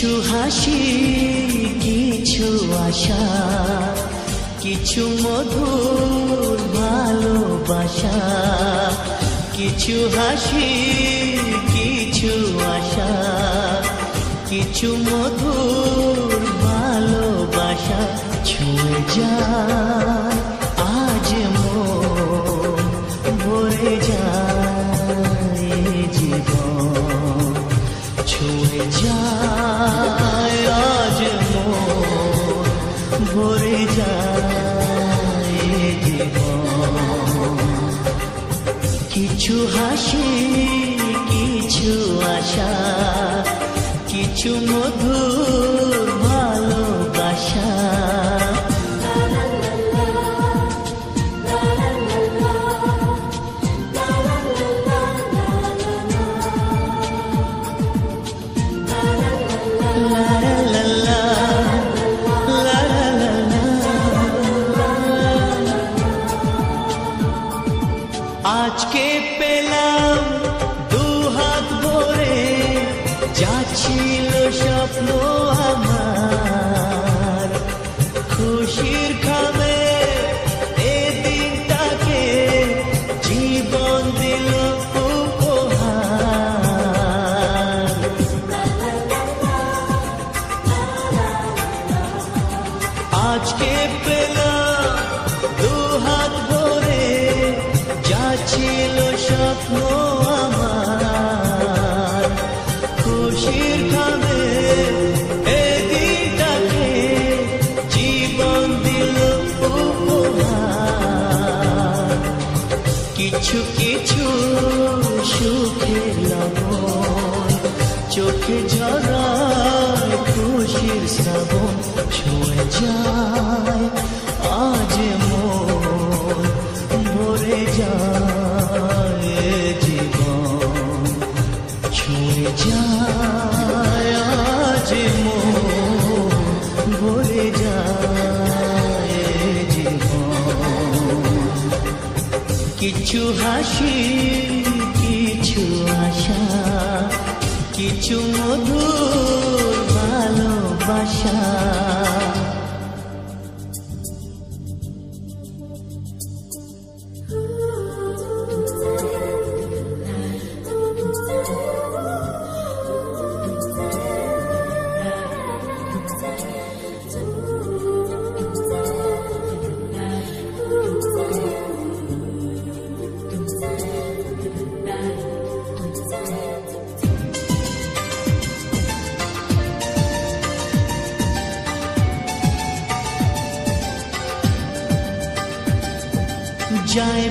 কিছু হাসি, কিছু আশা, কিছু মধুর ভালোবাসা। কিছু হাসি, কিছু আশা, কিছু মধুর ভালোবাসা। ছুঁয়ে যায় আজ মন, ভরে যায় জীবন। ছুঁয়ে যায় আজ মন, ভরে যায় জীবন। কিছু হাসি, কিছু আশা, কিছু মধুর ভালোবাসা। আজকে পেলাম দুহাত ভরে, যা ছিল স্বপ্ন আমার। খুশির খামে এ দিনটাকে জীবন দিল উপহার। আজকে পেলাম দুহাত ভরে, যা ছিল স্বপ্ন আমার। খুশির খামে এ দিনটাকে জীবন দিল উপহার। কিছু কিছু সুখের লবণ, চোখে ঝরায় খুশির শ্রাবণ। ছুঁয়ে যায় আজ মন, ভরে যায় জীবন। ছুঁয়ে যায় আজ মন, ভরে যায় জীবন। কিছু হাসি, কিছু আশা, কিছু মধুর ভালোবাসা। যায়